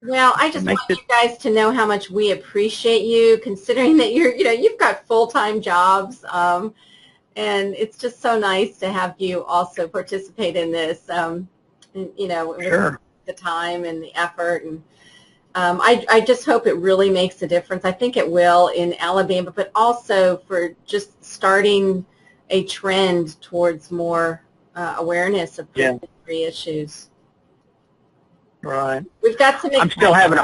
Well, I just want you guys to know how much we appreciate you, considering that you've got full-time jobs, and it's just so nice to have you also participate in this. With the time and the effort, and I just hope it really makes a difference. I think it will in Alabama, but also for just starting a trend towards more awareness of pregnancy issues. Right. We've got to make. I'm still having a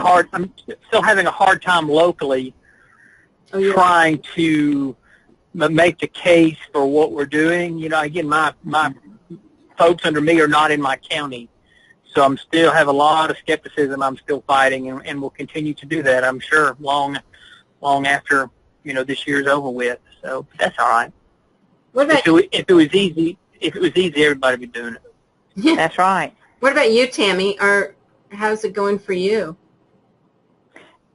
hard time locally trying to make the case for what we're doing. You know, again, my folks under me are not in my county, so I'm still have a lot of skepticism. I'm still fighting, and will continue to do that, I'm sure, long after this year's over with. So that's all right. What about if it was easy, everybody would be doing it. That's right. What about you, Tammy? How's it going for you?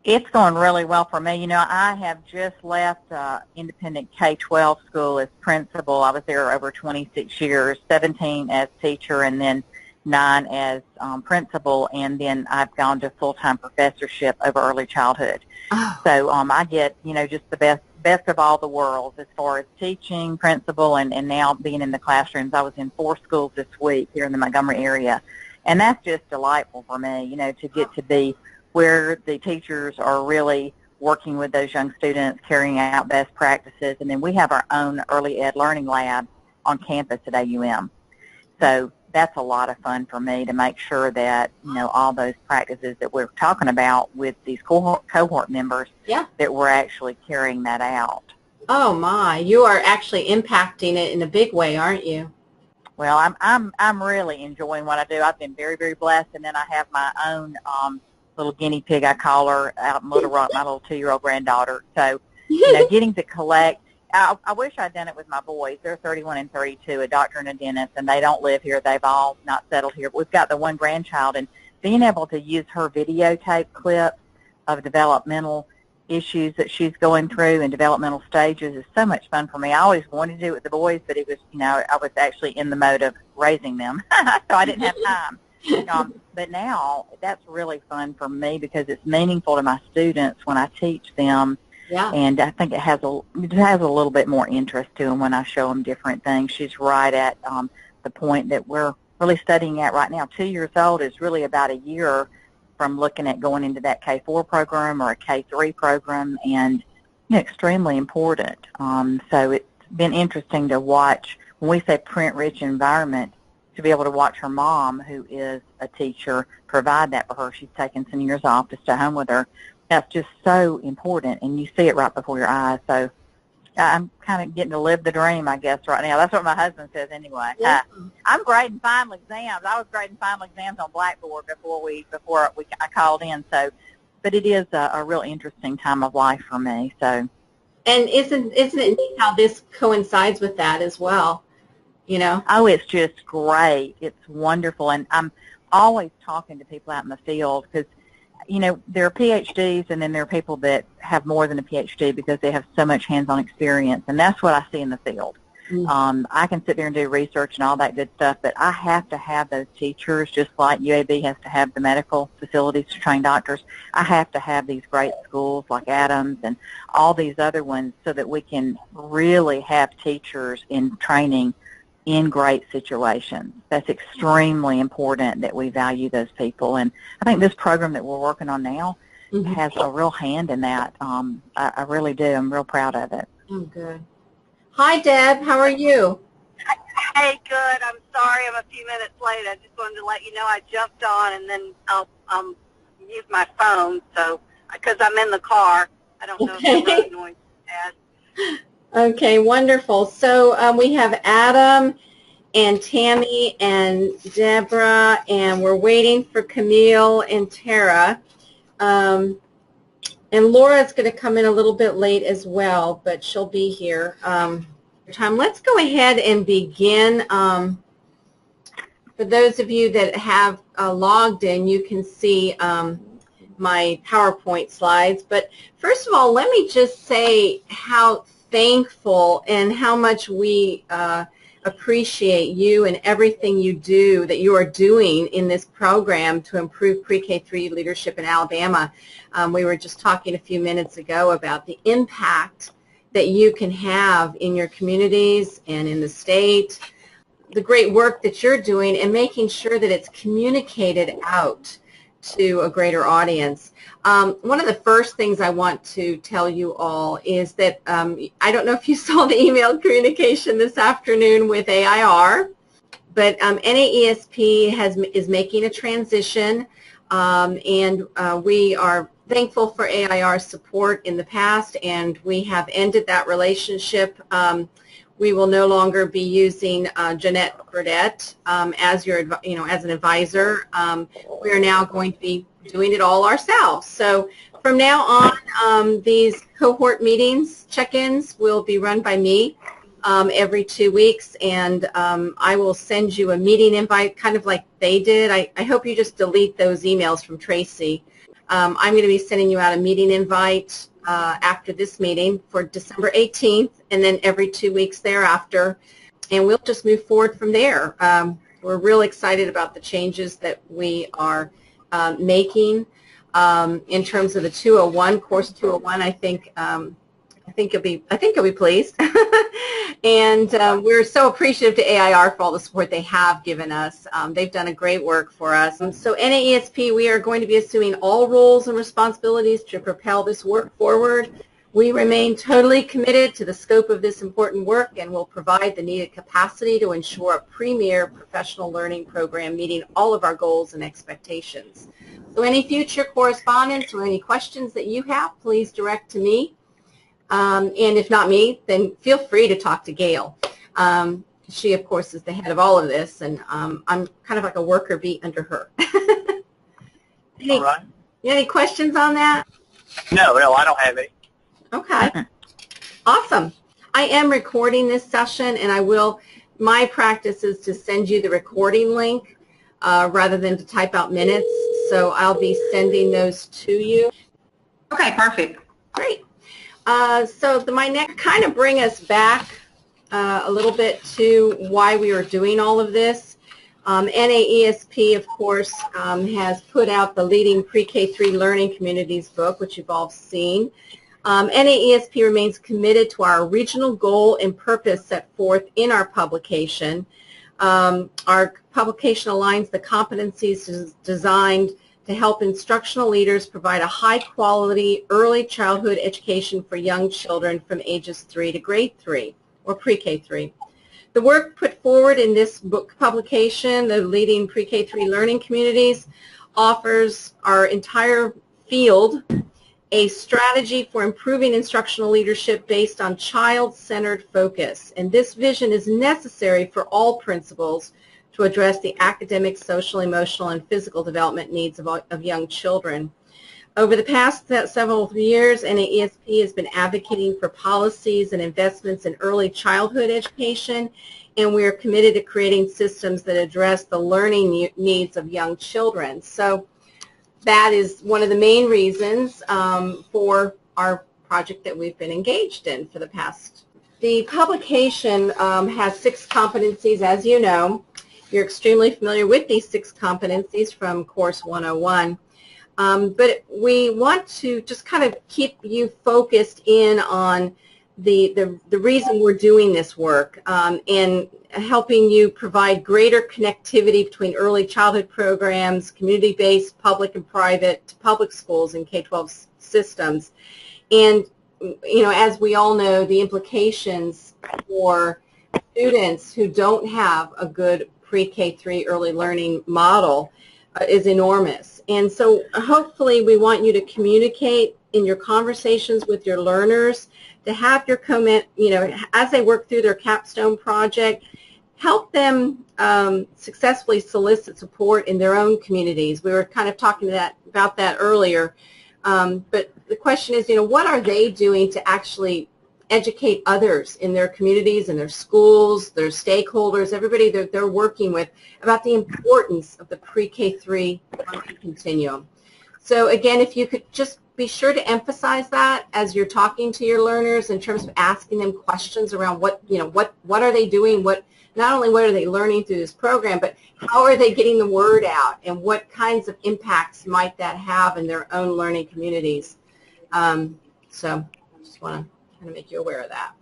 It's going really well for me. You know, I have just left independent K-12 school as principal. I was there over 26 years, 17 as teacher, and then 9 as principal, and then I've gone to full-time professorship over early childhood. Oh. So I get, just the best of all the worlds as far as teaching, principal, and now being in the classrooms. I was in 4 schools this week here in the Montgomery area. And that's just delightful for me, to get to be where the teachers are really working with those young students, carrying out best practices. And then we have our own early ed learning lab on campus at AUM. So that's a lot of fun for me to make sure that, all those practices that we're talking about with these cohort members, that we're actually carrying that out. Oh, my. You are actually impacting it in a big way, aren't you? Well, I'm really enjoying what I do. I've been very, very blessed, and then I have my own little guinea pig, I call her, out in Little Rock, my little 2-year-old granddaughter. So, getting to collect. I wish I'd done it with my boys. They're 31 and 32, a doctor and a dentist, and they don't live here. They've all not settled here. But we've got the one grandchild, and being able to use her videotape clips of developmental issues that she's going through and developmental stages is so much fun for me. I always wanted to do it with the boys, but it was, I was actually in the mode of raising them, so I didn't have time. But now that's really fun for me because it's meaningful to my students when I teach them. Yeah. And I think it has a little bit more interest to them when I show them different things. She's right at the point that we're really studying at right now. 2 years old is really about a year from looking at going into that K-4 program or a K-3 program, and extremely important. So it's been interesting to watch, when we say print-rich environment, to be able to watch her mom, who is a teacher, provide that for her. She's taken some years off to stay home with her. That's just so important, and you see it right before your eyes. So I'm kind of getting to live the dream, I guess, right now. That's what my husband says anyway. Yeah. I'm grading final exams. I was grading final exams on Blackboard before I called in. So, but it is a real interesting time of life for me. So, and isn't it neat how this coincides with that as well? Oh, it's just great. It's wonderful, and I'm always talking to people out in the field because, there are PhDs, and then there are people that have more than a PhD because they have so much hands-on experience, and that's what I see in the field. Mm-hmm. I can sit there and do research and all that good stuff, but I have to have those teachers, just like UAB has to have the medical facilities to train doctors. I have to have these great schools like Adams and all these other ones so that we can really have teachers in training in great situations. That's extremely important that we value those people. And I think this program that we're working on now has a real hand in that. I really do. I'm real proud of it. Oh, good. Hi, Deb. How are you? Hey, good. I'm sorry I'm a few minutes late. I just wanted to let you know I jumped on, and then I'll use my phone, so because I'm in the car. I don't know if the road noise is bad. Okay, wonderful. So we have Adam and Tammy and Deborah, and we're waiting for Camille and Tara. And Laura's going to come in a little bit late as well, but she'll be here. Let's go ahead and begin. For those of you that have logged in, you can see my PowerPoint slides. But first of all, let me just say how thankful and how much we appreciate you and everything you do, that you are doing in this program to improve pre-K-3 leadership in Alabama. We were just talking a few minutes ago about the impact that you can have in your communities and in the state, the great work that you're doing, and making sure that it's communicated out to a greater audience. One of the first things I want to tell you all is that I don't know if you saw the email communication this afternoon with AIR, but NAESP is making a transition, and we are thankful for AIR's support in the past, and we have ended that relationship. We will no longer be using Jeanette Burdette as as an advisor. We are now going to be doing it all ourselves. So from now on, these cohort meetings, check-ins, will be run by me every 2 weeks, and I will send you a meeting invite, kind of like they did. I hope you just delete those emails from Tracy. I'm going to be sending you out a meeting invite after this meeting for December 18th, and then every 2 weeks thereafter, and we'll just move forward from there. We're real excited about the changes that we are making in terms of the 201, course 201. I think you'll be pleased, and we're so appreciative to AIR for all the support they have given us. They've done a great work for us. So NAESP, we are going to be assuming all roles and responsibilities to propel this work forward. We remain totally committed to the scope of this important work and will provide the needed capacity to ensure a premier professional learning program meeting all of our goals and expectations. So any future correspondence or any questions that you have, please direct to me. And if not me, then feel free to talk to Gail. She, of course, is the head of all of this, and I'm kind of like a worker bee under her. All right. Any questions on that? No, I don't have any. Okay. Awesome. I am recording this session, and my practice is to send you the recording link rather than to type out minutes, so I'll be sending those to you. Okay, perfect. Great. So my next kind of bring us back a little bit to why we are doing all of this. NAESP, of course, has put out the Leading Pre-K-3 Learning Communities book, which you've all seen. NAESP remains committed to our regional goal and purpose set forth in our publication. Our publication aligns the competencies designed to help instructional leaders provide a high-quality early childhood education for young children from ages 3 to grade 3, or pre-K3. The work put forward in this book publication, the Leading Pre-K3 Learning Communities, offers our entire field a strategy for improving instructional leadership based on child-centered focus. And this vision is necessary for all principals to address the academic, social, emotional, and physical development needs of young children. Over the past several years, NAESP has been advocating for policies and investments in early childhood education, and we are committed to creating systems that address the learning needs of young children. So that is one of the main reasons for our project that we've been engaged in for the past. The publication has 6 competencies, as you know. You're extremely familiar with these 6 competencies from Course 101. But we want to just kind of keep you focused in on the reason we're doing this work and helping you provide greater connectivity between early childhood programs, community-based, public and private, public schools and K-12 systems. And, you know, as we all know, the implications for students who don't have a good pre-K3 early learning model is enormous. And so hopefully we want you to communicate in your conversations with your learners, to have your comment, you know, as they work through their capstone project, help them successfully solicit support in their own communities. We were kind of talking about that earlier. But the question is, you know, what are they doing to actually educate others in their communities, in their schools, their stakeholders, everybody that they're working with about the importance of the pre-K3 learning continuum. So again, if you could just be sure to emphasize that as you're talking to your learners in terms of asking them questions around what are they doing, not only what are they learning through this program, but how are they getting the word out, and what kinds of impacts might that have in their own learning communities. So I just want to kind of make you aware of that.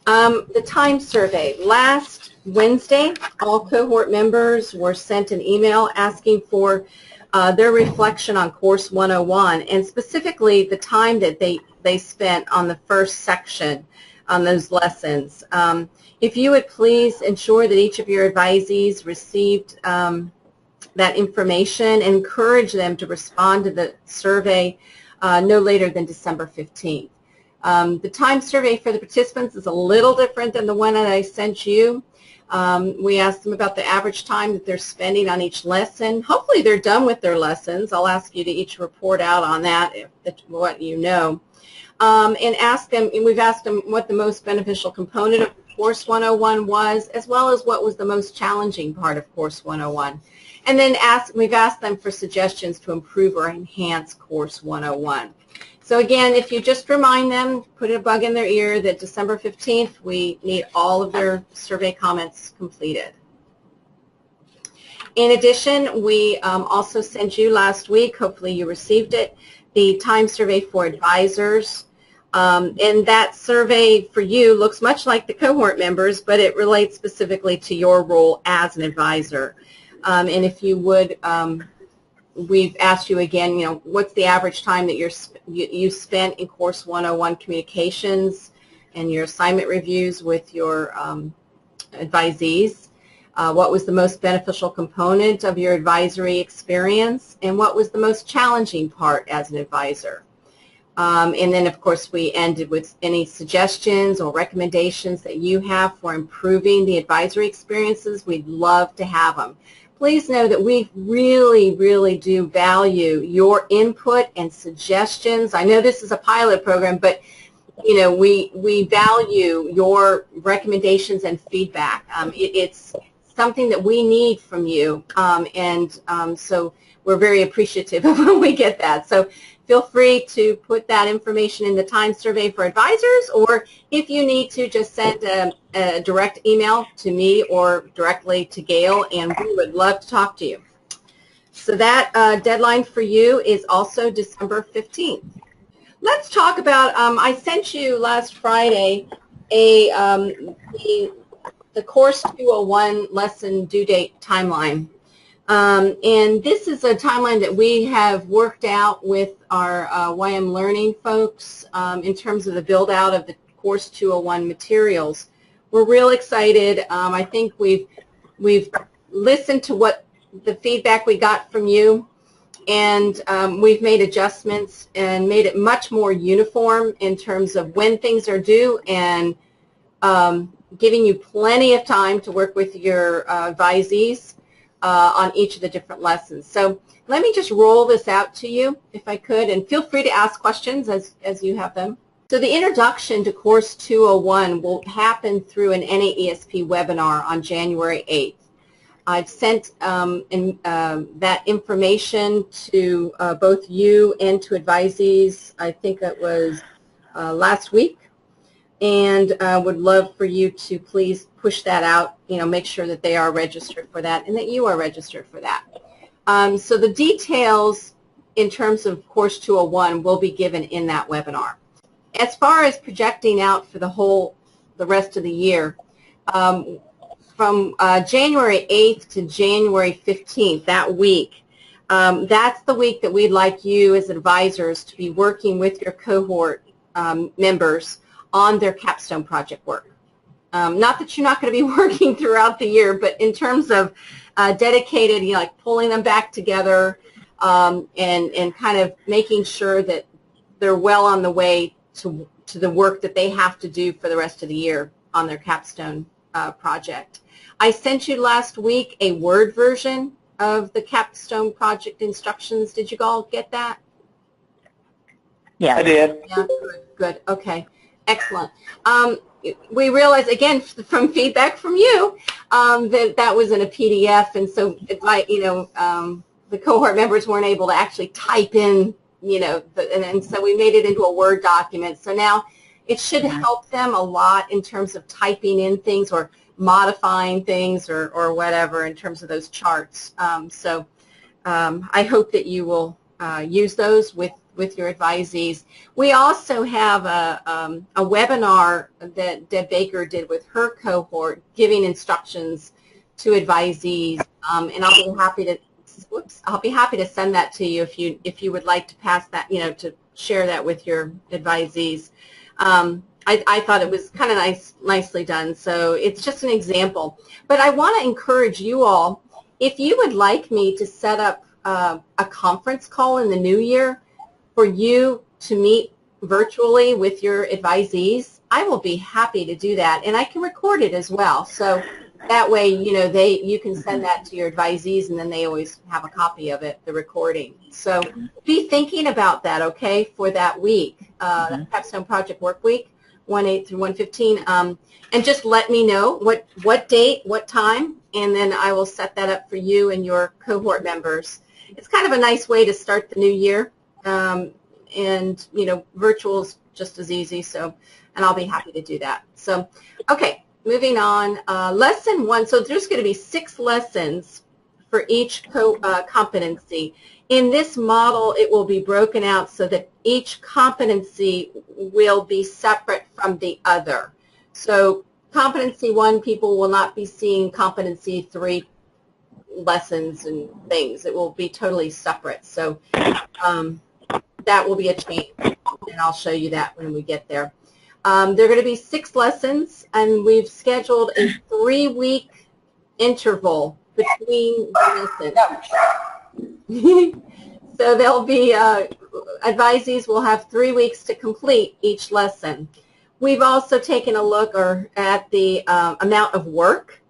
The time survey. Last Wednesday, all cohort members were sent an email asking for their reflection on Course 101, and specifically the time that they spent on the first section on those lessons. If you would please ensure that each of your advisees received that information, and encourage them to respond to the survey no later than December 15th. The time survey for the participants is a little different than the one that I sent you. We asked them about the average time that they're spending on each lesson. Hopefully they're done with their lessons. I'll ask you to each report out on that, what you know. And we've asked them what the most beneficial component of Course 101 was, as well as what was the most challenging part of Course 101. And then we've asked them for suggestions to improve or enhance Course 101. So again, if you just remind them, put a bug in their ear that December 15th, we need all of their survey comments completed. In addition, we also sent you last week, hopefully you received it, the time survey for advisors. And that survey for you looks much like the cohort members, but it relates specifically to your role as an advisor. And if you would, we've asked you again, what's the average time that you spent in Course 101 communications and your assignment reviews with your advisees? What was the most beneficial component of your advisory experience? And what was the most challenging part as an advisor? And then, of course, we ended with any suggestions or recommendations that you have for improving the advisory experiences. We'd love to have them. Please know that we really, really do value your input and suggestions. I know this is a pilot program, but we value your recommendations and feedback. It's something that we need from you, so we're very appreciative of when we get that. So feel free to put that information in the time survey for advisors, or if you need to, just send a direct email to me or directly to Gail, and we would love to talk to you. So that deadline for you is also December 15th. Let's talk about, I sent you last Friday the Course 201 lesson due date timeline. And this is a timeline that we have worked out with our YM Learning folks in terms of the build out of the Course 201 materials. We're real excited. I think we've listened to what the feedback we got from you, and we've made adjustments and made it much more uniform in terms of when things are due, and giving you plenty of time to work with your advisees on each of the different lessons. So let me just roll this out to you, if I could, and feel free to ask questions as you have them. So the introduction to Course 201 will happen through an NAESP webinar on January 8th. I've sent that information to both you and to advisees, I think it was last week, and would love for you to please push that out, make sure that they are registered for that and that you are registered for that. So the details in terms of Course 201 will be given in that webinar. As far as projecting out for the rest of the year, from January 8th to January 15th, that week, that's the week that we'd like you as advisors to be working with your cohort members on their capstone project work. Not that you're not going to be working throughout the year, but in terms of dedicated, like pulling them back together and kind of making sure that they're well on the way to the work that they have to do for the rest of the year on their capstone project. I sent you last week a Word version of the capstone project instructions. Did you all get that? Yeah, I did. Yeah, good. Okay, excellent. We realized, again, from feedback from you, that was in a PDF, and so it might, the cohort members weren't able to actually type in, and so we made it into a Word document. So now it should help them a lot in terms of typing in things or modifying things or whatever in terms of those charts. I hope that you will use those with your advisees. We also have a webinar that Deb Baker did with her cohort, giving instructions to advisees, and I'll be happy to send that to you if you would like to pass that, to share that with your advisees. I thought it was kind of nicely done. So it's just an example. But I want to encourage you all, if you would like me to set up a conference call in the new year for you to meet virtually with your advisees, I will be happy to do that. And I can record it as well. So that way, you can send that to your advisees, and then they always have a copy of it, the recording. So be thinking about that, okay, for that week, the Capstone Project Work Week, 1/8 through 1/15, and just let me know what date, what time, and then I will set that up for you and your cohort members. It's kind of a nice way to start the new year, and virtual is just as easy. So, and I'll be happy to do that. So, okay. Moving on, lesson 1. So there's going to be 6 lessons for each competency. In this model, it will be broken out so that each competency will be separate from the other. So competency 1, people will not be seeing competency 3 lessons and things. It will be totally separate. So that will be a change, and I'll show you that when we get there. There are going to be 6 lessons, and we've scheduled a 3-week interval between the lessons. So there'll be, advisees will have 3 weeks to complete each lesson. We've also taken a look at the amount of work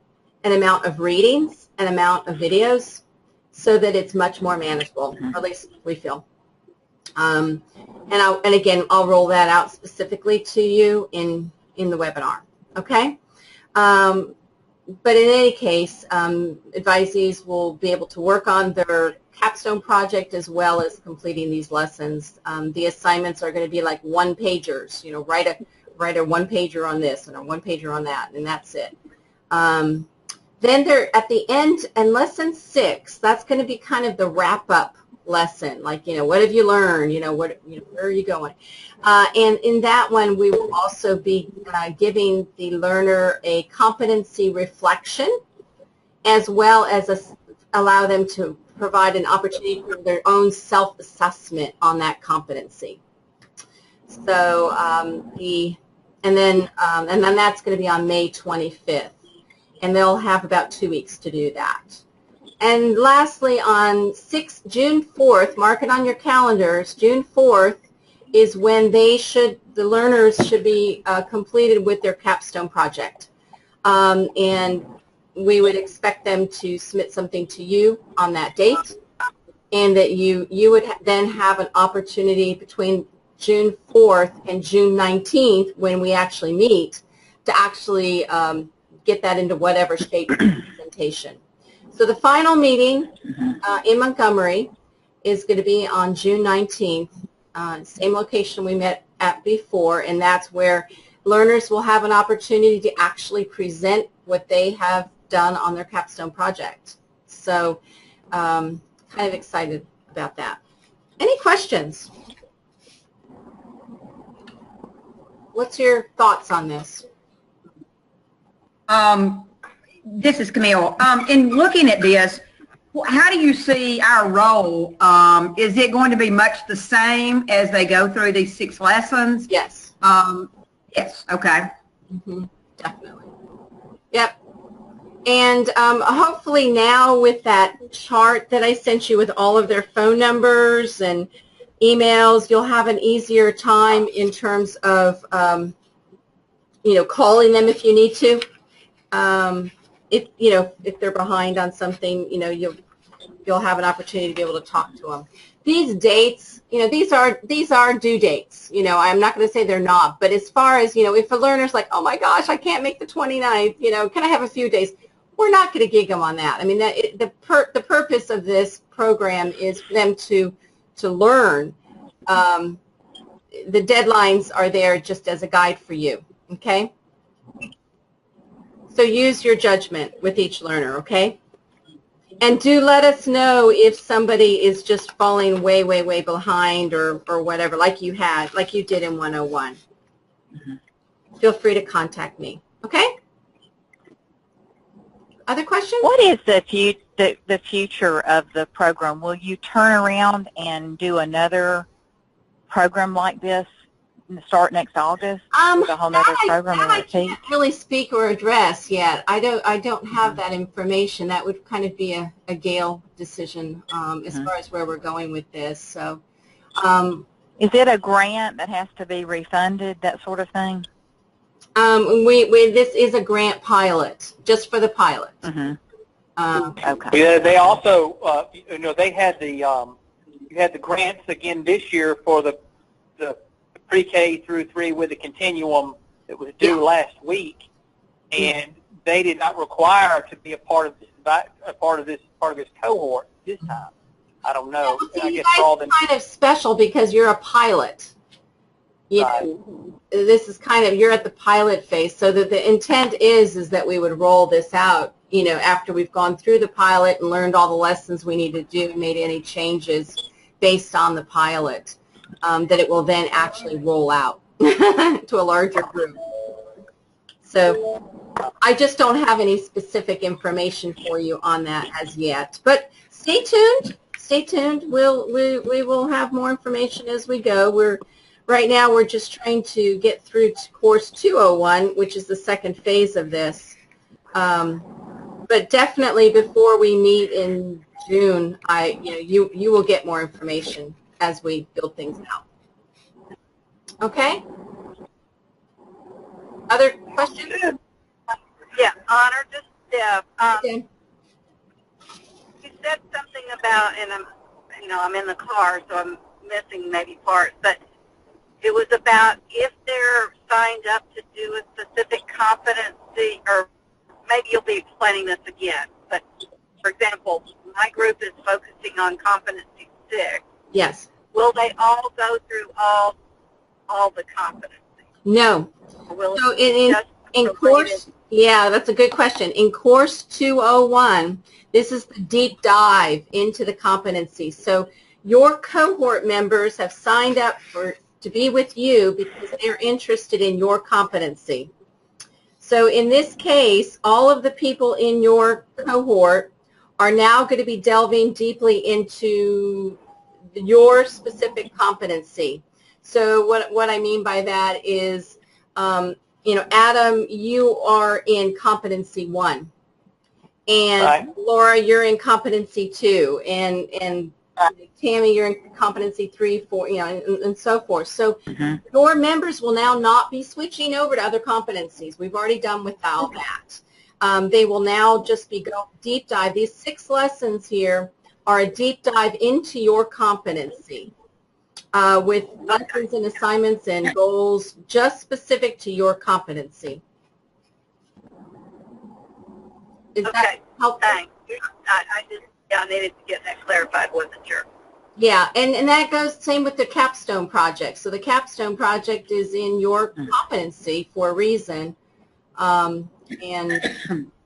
and amount of readings and amount of videos so that it's much more manageable, or at least we feel. And again, I'll roll that out specifically to you in the webinar, okay? But in any case, advisees will be able to work on their capstone project as well as completing these lessons. The assignments are going to be like 1-pagers, write a 1-pager on this and a 1-pager on that, and that's it. Then they're at the end, and lesson 6, that's going to be kind of the wrap-up lesson, like, what have you learned, where are you going? And in that one, we will also be giving the learner a competency reflection, as well as allow them to provide an opportunity for their own self-assessment on that competency. So and then that's going to be on May 25th, and they'll have about 2 weeks to do that. And lastly, on June 4th, mark it on your calendars, June 4th is when the learners should be completed with their capstone project. And we would expect them to submit something to you on that date, and that you would then have an opportunity between June 4th and June 19th, when we actually meet, to actually get that into whatever shape presentation. So the final meeting in Montgomery is going to be on June 19th, same location we met at before, and that's where learners will have an opportunity to actually present what they have done on their capstone project. So kind of excited about that. Any questions? What's your thoughts on this? This is Camille. In looking at this, how do you see our role? Is it going to be much the same as they go through these 6 lessons? Yes. Yes. Okay. Definitely. Yep. And hopefully now with that chart that I sent you with all of their phone numbers and emails, you'll have an easier time in terms of, calling them if you need to. If they're behind on something, you'll have an opportunity to be able to talk to them. These dates, these are due dates. I'm not going to say they're not, but as far as, if a learner's like, oh my gosh, I can't make the 29th, can I have a few days? We're not going to gig them on that. I mean, the purpose of this program is for them to learn. The deadlines are there just as a guide for you, okay? So use your judgment with each learner, okay? And do let us know if somebody is just falling way, way, way behind or whatever, like you did in 101. Feel free to contact me, okay? Other questions? What is the future of the program? Will you turn around and do another program like this and start next August with a whole other program and repeat? I can't really speak or address yet. I don't have that information. That would kind of be a Gail decision as far as where we're going with this. So, is it a grant that has to be refunded, that sort of thing? This is a grant pilot, just for the pilot. Okay. Yeah, they also, they had you had the grants again this year for the pre-K through 3 with the continuum that was due last week, and they did not require to be a part of this cohort this time. I don't know. Yeah, I you guess guys for all are kind of special because you're a pilot. You know, this is kind of, you're at the pilot phase, so that the intent is that we would roll this out, after we've gone through the pilot and learned all the lessons we need to do, made any changes based on the pilot, that it will then actually roll out to a larger group. So I just don't have any specific information for you on that as yet, but stay tuned. Stay tuned. We will have more information as we go. Right now, we're just trying to get through to course 201, which is the second phase of this. But definitely before we meet in June, you will get more information as we build things out. Okay? Other questions? Yeah, Honor, just Deb. Okay. You said something about, and I'm in the car, so I'm missing maybe parts, but it was about if they're signed up to do a specific competency, or maybe you'll be explaining this again, but for example, my group is focusing on competency 6. Yes. Will they all go through all the competencies? No. So in course, yeah, that's a good question. In course 201, this is the deep dive into the competencies. So your cohort members have signed up to be with you because they're interested in your competency. So in this case, all of the people in your cohort are now going to be delving deeply into your specific competency. So what I mean by that is, Adam, you are in competency 1, and Laura, you're in competency 2, and Tammy, you're in competency 3, 4, and so forth. So your members will now not be switching over to other competencies. We've already done with all that. They will now just be going deep dive. These 6 lessons here are a deep dive into your competency with lessons and assignments and goals just specific to your competency. Is that helpful? Thanks. I needed to get that clarified, wasn't sure. Yeah, and that goes same with the capstone project. So the capstone project is in your competency for a reason. And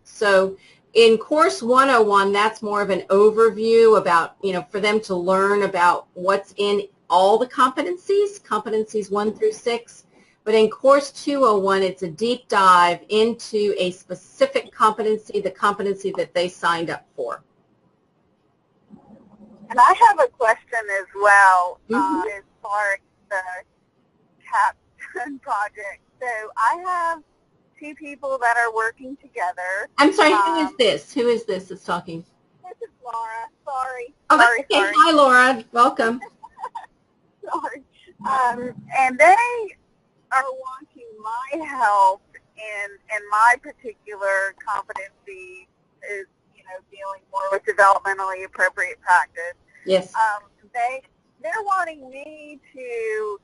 so in course 101, that's more of an overview about, for them to learn about what's in all the competencies 1 through 6. But in course 201, it's a deep dive into a specific competency, the competency that they signed up for. And I have a question as well as far as the capstone project. So I have 2 people that are working together. I'm sorry, who is this? Who is this that's talking? This is Laura. Sorry. Oh, that's okay. Sorry. Hi, Laura. Welcome. Sorry. And they are wanting my help in my particular competency is, dealing more with developmentally appropriate practice. Yes. They're wanting me to,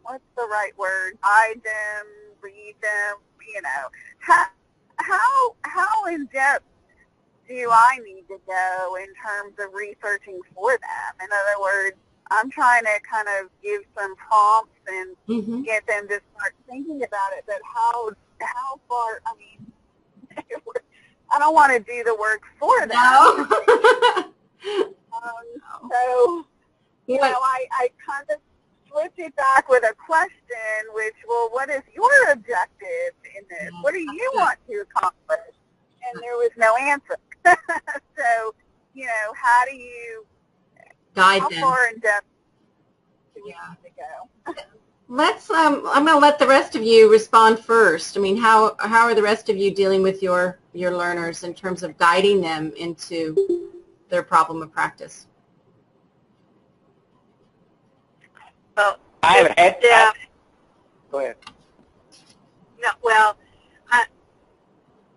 what's the right word? Guide them, lead them, how in depth do I need to go in terms of researching for them? In other words, I'm trying to kind of give some prompts and get them to start thinking about it, but how far, I mean, I don't want to do the work for them. No. So, you know, I kind of flipped it back with a question, which, well, what is your objective in this? What do you want to accomplish? And there was no answer. So, you know, how do you guide how them? far in depth do we need to go? Let's. I'm going to let the rest of you respond first. I mean, how are the rest of you dealing with your learners in terms of guiding them into their problem of practice? Well, I haven't had. Yeah. Go ahead. No, well,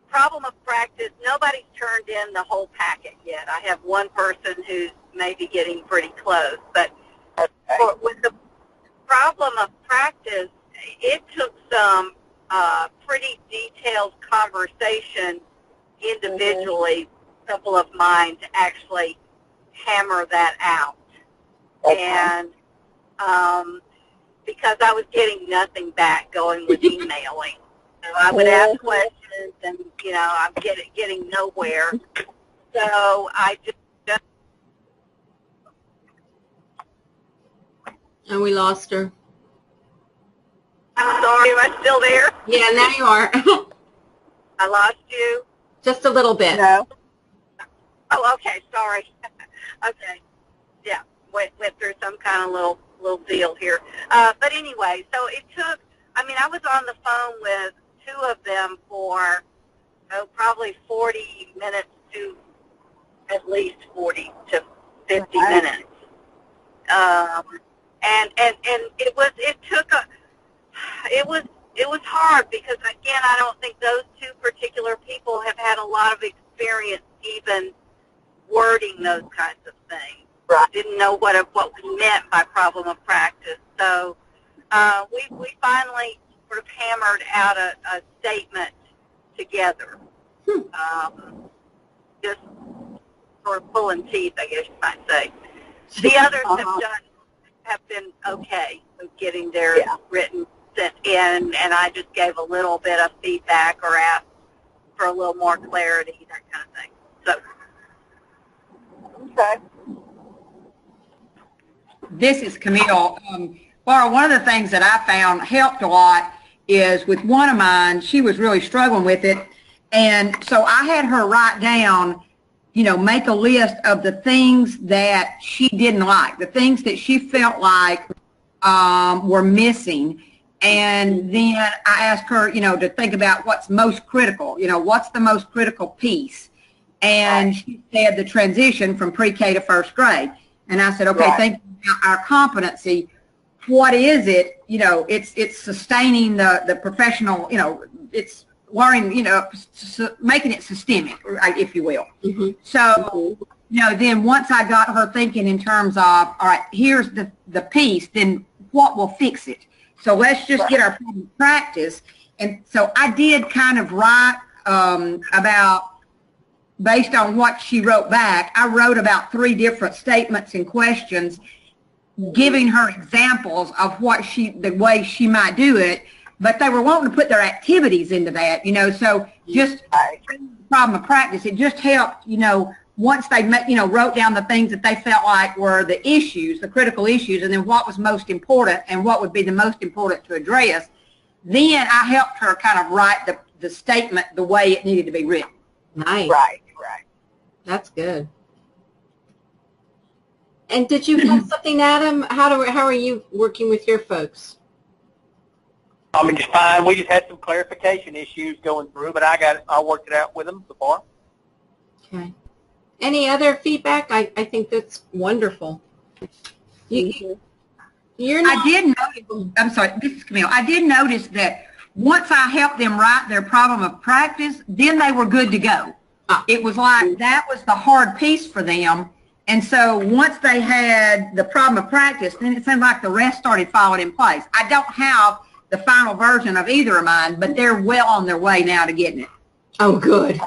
problem of practice, nobody's turned in the whole packet yet. I have one person who's maybe getting pretty close, but with the problem of practice, it took some pretty detailed conversation individually, a couple of mine, to actually hammer that out. And because I was getting nothing back going with emailing. So I would ask questions and, you know, I'm getting nowhere. So I just And we lost her. I'm sorry, am I still there? Yeah, now you are. I lost you? Just a little bit. No. Oh, okay, sorry. Okay. Yeah, went through some kind of little deal here. But anyway, so it took, I mean, I was on the phone with two of them for probably 40 minutes to at least 40 to 50 minutes. And it was hard because, again, I don't think those two particular people have had a lot of experience even wording those kinds of things. Right. Didn't know what we meant by problem of practice. So we finally sort of hammered out a statement together. Just sort of pulling teeth, I guess you might say. The others have been okay with getting theirs written, sent in, and I just gave a little bit of feedback or asked for a little more clarity, that kind of thing. So. Okay. This is Camille. Laura, one of the things that I found helped a lot is with one of mine, she was really struggling with it. And so I had her write down, you know, make a list of the things that she didn't like, the things that she felt like were missing. And then I asked her, you know, to think about what's most critical, you know, what's the most critical piece. And she said the transition from pre-K to first grade. And I said, okay, think about our competency. What is it? You know, it's sustaining the professional, you know, it's learning, you know, making it systemic, if you will. So, you know, then once I got her thinking in terms of, all right, here's the piece, then what will fix it? So let's just get our practice. And so I did kind of write about, based on what she wrote back, I wrote about 3 different statements and questions, giving her examples of the way she might do it, but they were wanting to put their activities into that, you know, so just problem of practice, it just helped, you know, once they, you know, wrote down the things that they felt like were the issues, the critical issues, and then what was most important and what would be the most important to address, then I helped her kind of write the statement the way it needed to be written. Nice. Right. That's good. And did you have something, Adam? How are you working with your folks? I mean, just fine. We just had some clarification issues going through, but I worked it out with them so far. Okay. Any other feedback? I think that's wonderful. You're not, I did notice, I'm sorry, this is Camille. I did notice that once I helped them write their problem of practice, then they were good to go. It was like that was the hard piece for them. And so once they had the problem of practice, then it seemed like the rest started falling in place. I don't have the final version of either of mine, but they're well on their way now to getting it. Oh, good.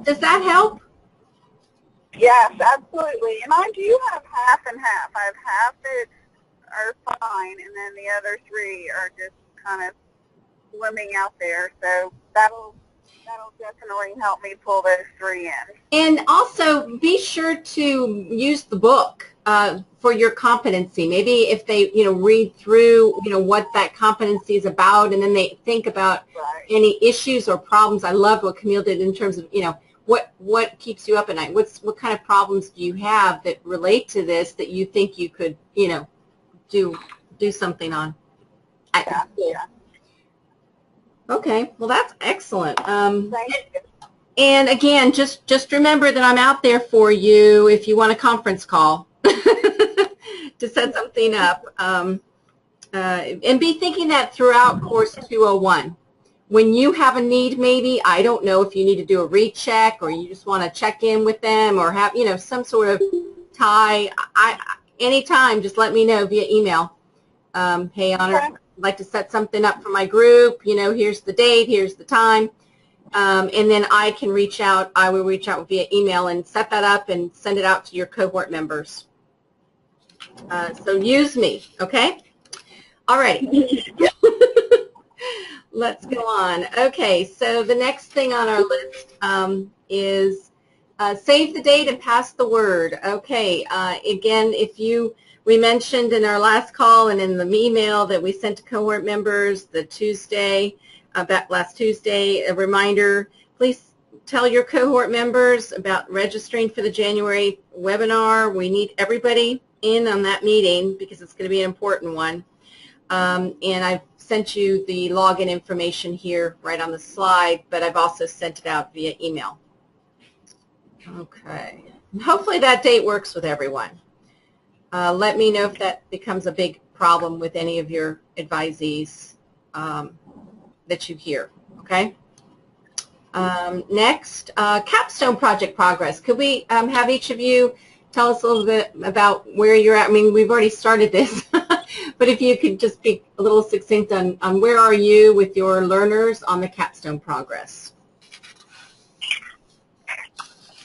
Does that help? Yes, absolutely. And I do have half and half. I have half that are fine, and then the other 3 are just kind of swimming out there. So that'll definitely help me pull those 3 in. And also be sure to use the book for your competency. Maybe if they, read through, what that competency is about, and then they think about any issues or problems. I love what Camille did in terms of, what keeps you up at night? What kind of problems do you have that relate to this that you think you could, do something on at school? Yeah. Okay, well that's excellent. Thank you. And again, just remember that I'm out there for you if you want a conference call to set something up. And be thinking that throughout Course 201. When you have a need, maybe, I don't know if you need to do a recheck or you just want to check in with them or have, some sort of tie. Anytime, just let me know via email. Hey, Honor, I'd like to set something up for my group. Here's the date, here's the time. And then I can reach out. I will reach out via email and set that up and send it out to your cohort members. So use me, okay? All right. Let's go on. Okay, so the next thing on our list is save the date and pass the word. Okay, again, we mentioned in our last call and in the email that we sent to cohort members last Tuesday, a reminder, please tell your cohort members about registering for the January webinar. We need everybody in on that meeting because it's going to be an important one. And I've sent you the login information here right on the slide, but I've also sent it out via email. Okay. Hopefully that date works with everyone. Let me know if that becomes a big problem with any of your advisees that you hear, okay? Next, capstone project progress. Could we have each of you tell us a little bit about where you're at? I mean, we've already started this, but if you could just be a little succinct on where are you with your learners on the capstone progress.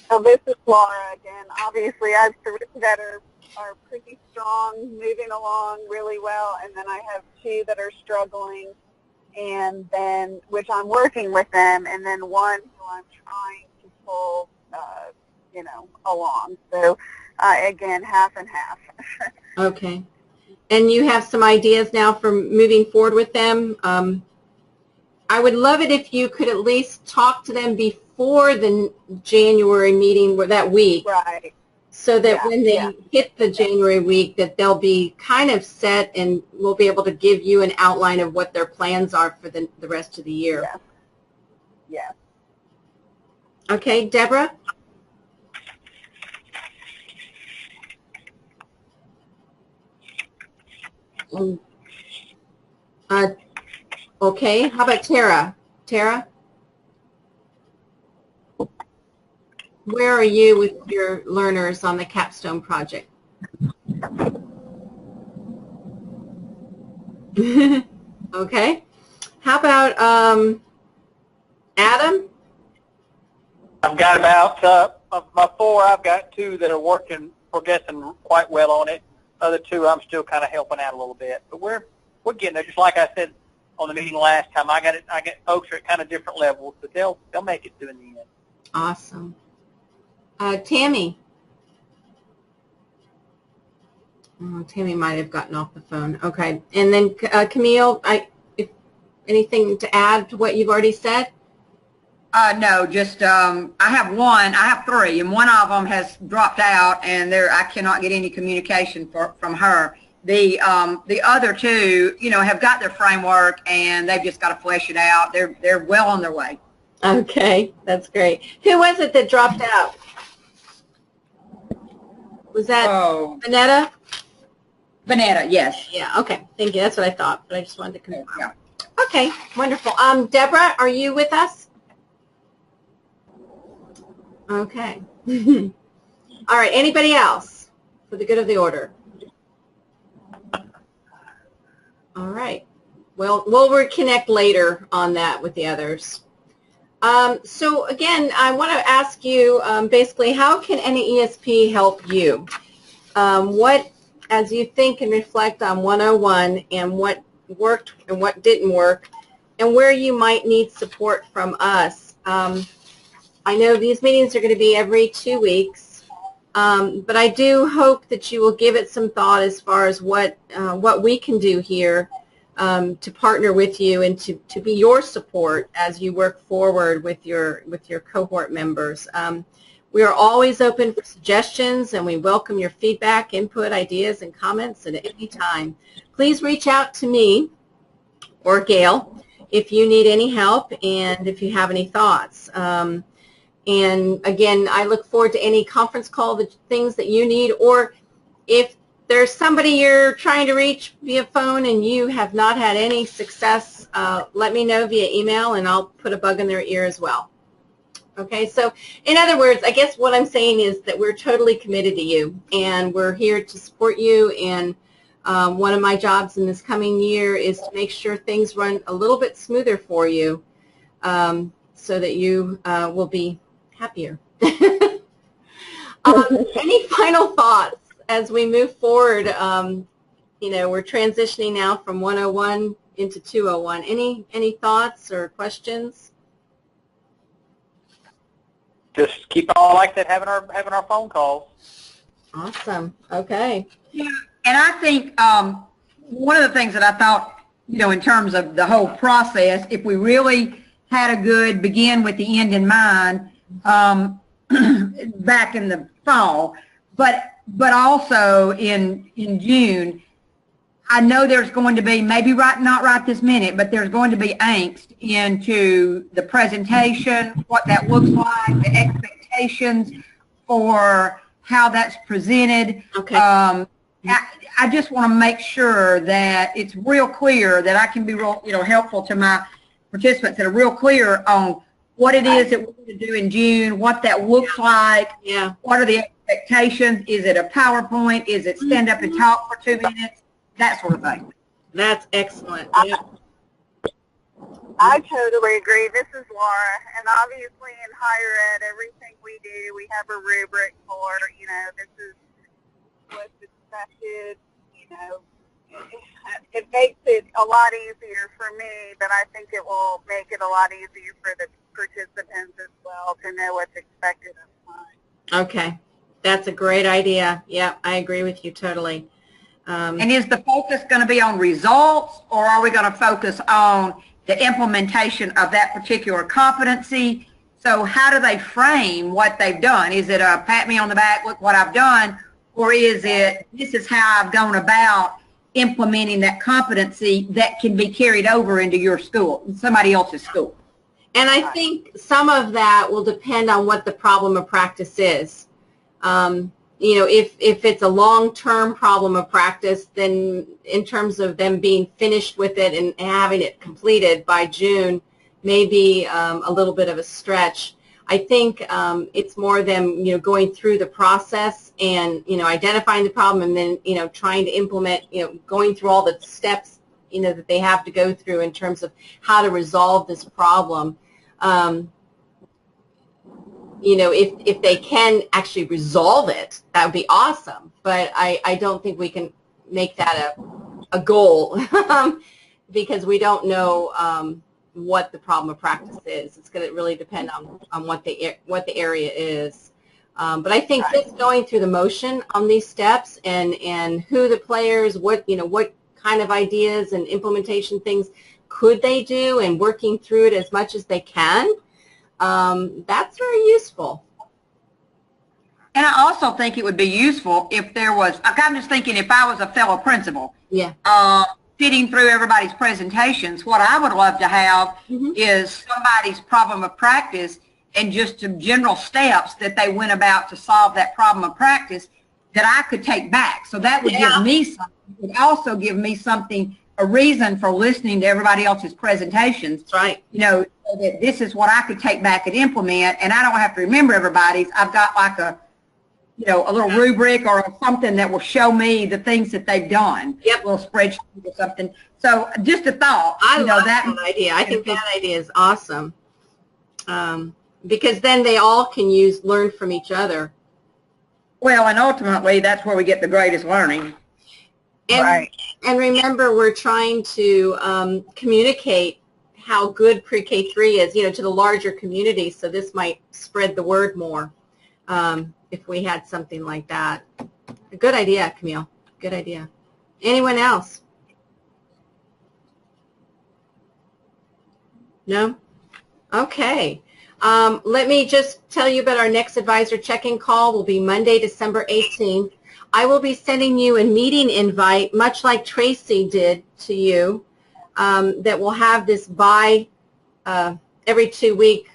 So this is Laura again. Obviously, I have 3 that are pretty strong, moving along really well, and then I have 2 that are struggling, and then which I'm working with them, and then 1 who I'm trying to pull, along. So again, half and half. Okay. And you have some ideas now for moving forward with them. I would love it if you could at least talk to them before the January meeting that week. Right. So that when they hit the January week that they'll be kind of set and we'll be able to give you an outline of what their plans are for the rest of the year. Yeah. Okay, Deborah? Okay, how about Tara? Tara? Where are you with your learners on the capstone project? Okay. How about Adam? I've got about, of my 4, I've got 2 that are progressing quite well on it. Other 2, I'm still kind of helping out a little bit. But we're getting there. Just like I said on the meeting last time, I get folks are at kind of different levels, but they'll make it to in the end. Awesome. Tammy. Oh, Tammy might have gotten off the phone. Okay. And then Camille, anything to add to what you've already said? No, just I have 3, and one of them has dropped out, and I cannot get any communication from her. The other 2, have got their framework, and they've just got to flesh it out. They're well on their way. Okay, that's great. Who was it that dropped out? Was that Vanetta? Vanetta, yes. Yeah, okay. Thank you. That's what I thought, but I just wanted to confirm. Yeah. Okay, wonderful. Deborah, are you with us? Okay. All right, anybody else for the good of the order? All right. Well, we'll reconnect later on that with the others. So again, I want to ask you basically, how can NAESP help you? What, as you think and reflect on 101 and what worked and what didn't work, and where you might need support from us. I know these meetings are going to be every 2 weeks, but I do hope that you will give it some thought as far as what we can do here to partner with you and to be your support as you work forward with your cohort members. We are always open for suggestions, and we welcome your feedback, input, ideas, and comments at any time. Please reach out to me or Gail if you need any help and if you have any thoughts. And again, I look forward to any conference call, the things that you need, or if there's somebody you're trying to reach via phone and you have not had any success, let me know via email and I'll put a bug in their ear as well. Okay, so in other words, I guess what I'm saying is that we're totally committed to you and we're here to support you, and one of my jobs in this coming year is to make sure things run a little bit smoother for you so that you will be happier. Any final thoughts as we move forward? You know, we're transitioning now from 101 into 201. Any thoughts or questions? Just keep on, like that, having our phone calls. Awesome. Okay. Yeah, and I think one of the things that I thought, you know, in terms of the whole process, if we really had a good begin with the end in mind back in the fall, but also in June, I know there's going to be, maybe not right this minute, but there's going to be angst into the presentation, what that looks like, the expectations for how that's presented. Okay. I just want to make sure that it's real clear, that I can be real, you know, helpful to my participants, that are real clear on what it is that we're going to do in June, what that looks like, yeah. What are the expectations, is it a PowerPoint, is it stand up and talk for 2 minutes, that sort of thing. That's excellent. Yeah. I totally agree. This is Laura, and obviously in higher ed, everything we do, we have a rubric for, you know, this is what's expected, you know. It makes it a lot easier for me, but I think it will make it a lot easier for the participants as well to know what's expected of them. Okay. That's a great idea. Yeah, I agree with you totally. And is the focus going to be on results, or are we going to focus on the implementation of that particular competency? So how do they frame what they've done? Is it a pat me on the back, look what I've done, or is it this is how I've gone about implementing that competency that can be carried over into your school, somebody else's school? And I think some of that will depend on what the problem of practice is. You know, if it's a long-term problem of practice, then in terms of them being finished with it and having it completed by June may be a little bit of a stretch. I think it's more them, you know, going through the process and, you know, identifying the problem and then, you know, trying to implement, you know, going through all the steps, you know, that they have to go through in terms of how to resolve this problem. You know, if they can actually resolve it, that would be awesome. But I don't think we can make that a goal because we don't know what the problem of practice is. It's going to really depend on what the area is. But I think just going through the motion on these steps and who the players, what kind of ideas and implementation things could they do, and working through it as much as they can. That's very useful. And I also think it would be useful if there was, I'm just thinking if I was a fellow principal, yeah, sitting through everybody's presentations, what I would love to have is somebody's problem of practice and just some general steps that they went about to solve that problem of practice that I could take back. So that would give me something. It would also give me something, a reason for listening to everybody else's presentations. That's right. You know, so that this is what I could take back and implement, and I don't have to remember everybody's. I've got like a, you know, a little rubric or something that will show me the things that they've done. Yep. A little spreadsheet or something. So just a thought. I love that idea. I think that idea is awesome. because then they all can learn from each other. Well, and ultimately, that's where we get the greatest learning. And, right. And remember, we're trying to communicate how good pre-K3 is, to the larger community. So this might spread the word more if we had something like that. A good idea, Camille. Good idea. Anyone else? No? Okay. Let me just tell you about our next advisor check-in call. Will be Monday, December 18th. I will be sending you a meeting invite, much like Tracy did to you, that will have this every 2-week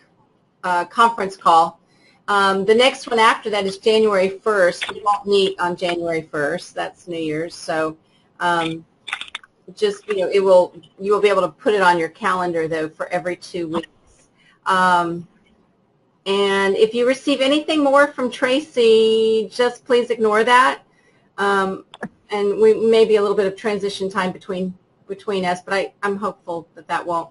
conference call. The next one after that is January 1st. We won't meet on January 1st. That's New Year's. So just, you will be able to put it on your calendar, though, for every 2 weeks. And if you receive anything more from Tracy, just please ignore that. And we may be a little bit of transition time between us, but I'm hopeful that won't.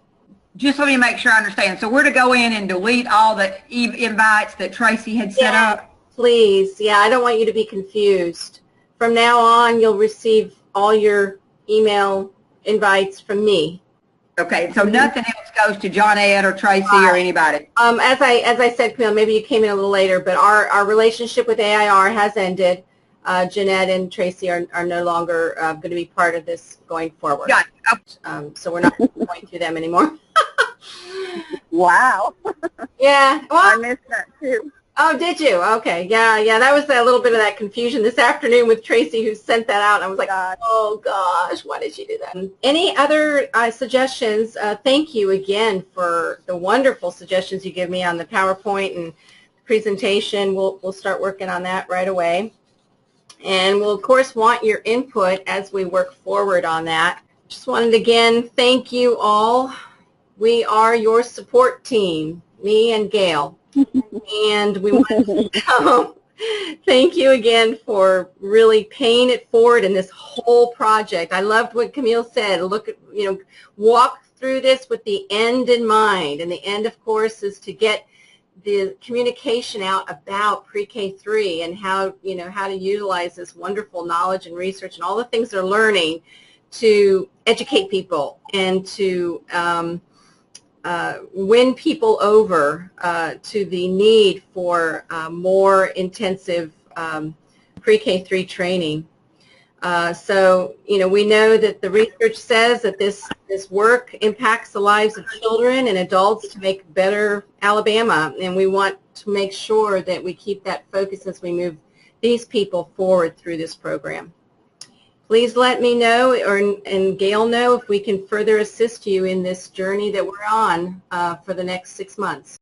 Just let me make sure I understand. So we're to go in and delete all the invites that Tracy had set up? Please. Yeah, I don't want you to be confused. From now on, you'll receive all your email invites from me. Okay, so nothing else goes to John Ed or Tracy or anybody? As I said, Camille, maybe you came in a little later, but our relationship with AIR has ended. Jeanette and Tracy are no longer going to be part of this going forward. Got it. So we're not going through them anymore. Wow. Yeah. Well, I missed that too. Oh, did you? Okay. Yeah. That was a little bit of that confusion this afternoon with Tracy, who sent that out. I was like, oh, gosh, why did she do that? Any other suggestions? Thank you again for the wonderful suggestions you give me on the PowerPoint and presentation. We'll start working on that right away. And we'll, of course, want your input as we work forward on that. Just wanted to, again, thank you all. We are your support team, me and Gail. And we want to thank you again for really paying it forward in this whole project. I loved what Camille said. Look at, walk through this with the end in mind. And the end, of course, is to get the communication out about pre-K3 and how to utilize this wonderful knowledge and research and all the things they're learning to educate people and to win people over to the need for more intensive pre-K3 training. So, we know that the research says that this work impacts the lives of children and adults to make better Alabama, and we want to make sure that we keep that focus as we move these people forward through this program. Please let me know and Gail know if we can further assist you in this journey that we're on for the next 6 months.